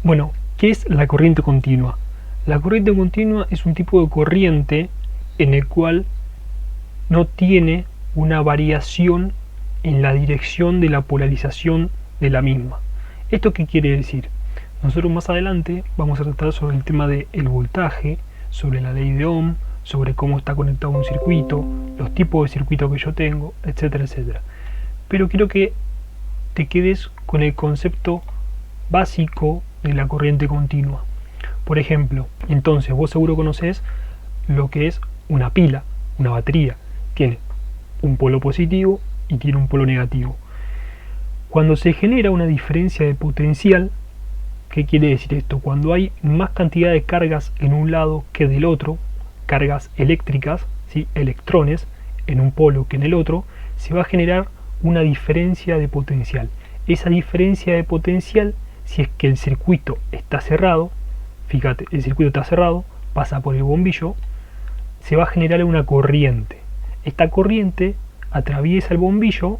Bueno, ¿qué es la corriente continua? La corriente continua es un tipo de corriente en el cual no tiene una variación en la dirección de la polarización de la misma. ¿Esto qué quiere decir? Nosotros más adelante vamos a tratar sobre el tema del voltaje, sobre la ley de Ohm, sobre cómo está conectado un circuito, los tipos de circuito que yo tengo, etcétera, etcétera. Pero quiero que te quedes con el concepto básico de la corriente continua. Por ejemplo, entonces vos seguro conocés lo que es una pila, una batería. Tiene un polo positivo y tiene un polo negativo. Cuando se genera una diferencia de potencial, ¿qué quiere decir esto? Cuando hay más cantidad de cargas en un lado que del otro, cargas eléctricas, ¿sí? Electrones, en un polo que en el otro, se va a generar una diferencia de potencial. Esa diferencia de potencial, si es que el circuito está cerrado, fíjate, el circuito está cerrado, pasa por el bombillo, se va a generar una corriente. Esta corriente atraviesa el bombillo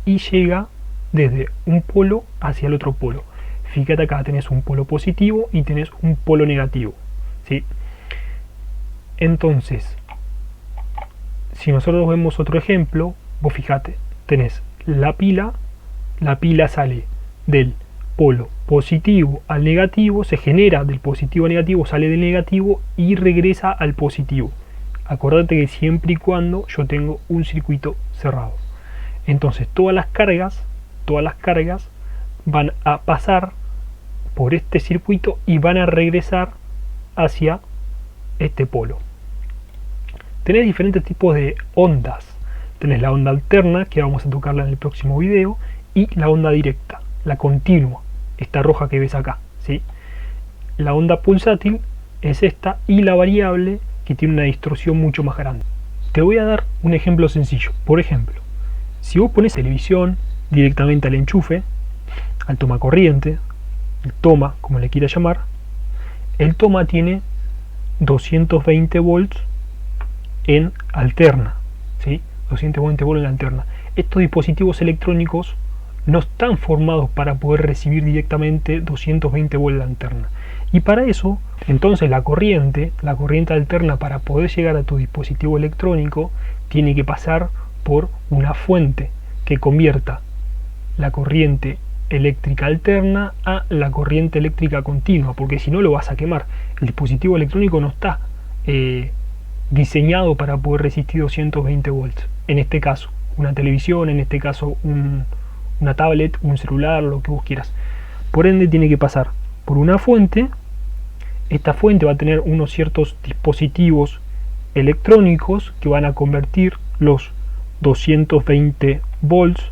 y llega desde un polo hacia el otro polo. Fíjate acá, tenés un polo positivo y tenés un polo negativo, ¿sí? Entonces, si nosotros vemos otro ejemplo, vos fíjate, tenés la pila sale del polo positivo al negativo, se genera del positivo al negativo, sale del negativo y regresa al positivo. Acordate que siempre y cuando yo tengo un circuito cerrado. Entonces todas las cargas van a pasar por este circuito y van a regresar hacia este polo. Tenés diferentes tipos de ondas. Tenés la onda alterna, que vamos a tocarla en el próximo video, y la onda directa, la continua, esta roja que ves acá, ¿sí? La onda pulsátil es esta, y la variable, que tiene una distorsión mucho más grande. Te voy a dar un ejemplo sencillo. Por ejemplo, si vos pones televisión directamente al enchufe, al toma corriente, el toma, como le quieras llamar, el toma tiene 220 volts en alterna, ¿sí? 220 volts en alterna. Estos dispositivos electrónicos no están formados para poder recibir directamente 220 volts de alterna. Y para eso, entonces la corriente alterna, para poder llegar a tu dispositivo electrónico, tiene que pasar por una fuente que convierta la corriente eléctrica alterna a la corriente eléctrica continua, porque si no lo vas a quemar. El dispositivo electrónico no está diseñado para poder resistir 220 volts. En este caso, una televisión, en este caso una tablet, un celular, lo que vos quieras. Por ende tiene que pasar por una fuente. Esta fuente va a tener unos ciertos dispositivos electrónicos que van a convertir los 220 volts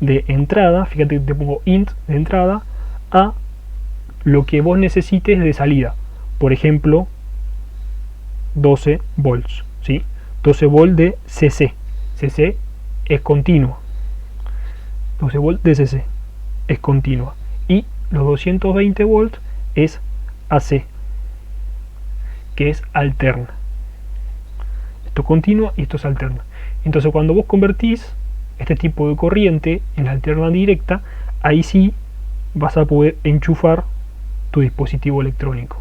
de entrada, fíjate que te pongo int de entrada, a lo que vos necesites de salida. Por ejemplo, 12 volts, ¿sí? 12 volts de CC. CC es continua. 12 volts de CC es continua. Y los 220 volts es AC, que es alterna. Esto es continua y esto es alterna. Entonces cuando vos convertís este tipo de corriente en alterna directa, ahí sí vas a poder enchufar tu dispositivo electrónico.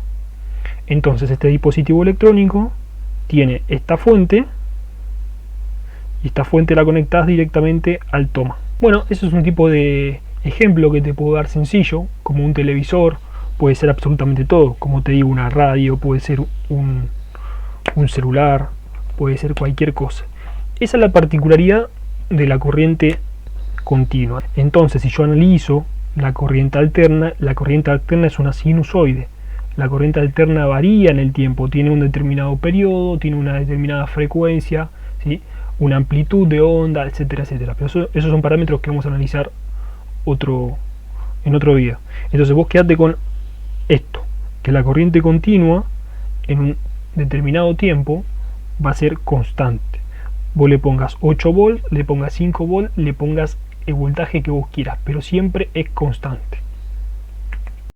Entonces este dispositivo electrónico tiene esta fuente, y esta fuente la conectas directamente al toma. Bueno, eso es un tipo de ejemplo que te puedo dar sencillo, como un televisor, puede ser absolutamente todo, como te digo, una radio, puede ser un celular, puede ser cualquier cosa. Esa es la particularidad de la corriente continua. Entonces, si yo analizo la corriente alterna es una sinusoide. La corriente alterna varía en el tiempo, tiene un determinado periodo, tiene una determinada frecuencia, ¿sí? Una amplitud de onda, etcétera, etcétera. Pero esos son parámetros que vamos a analizar en otro video. Entonces vos quedate con esto, que la corriente continua en un determinado tiempo va a ser constante. Vos le pongas 8 volts, le pongas 5 volts, le pongas el voltaje que vos quieras, pero siempre es constante.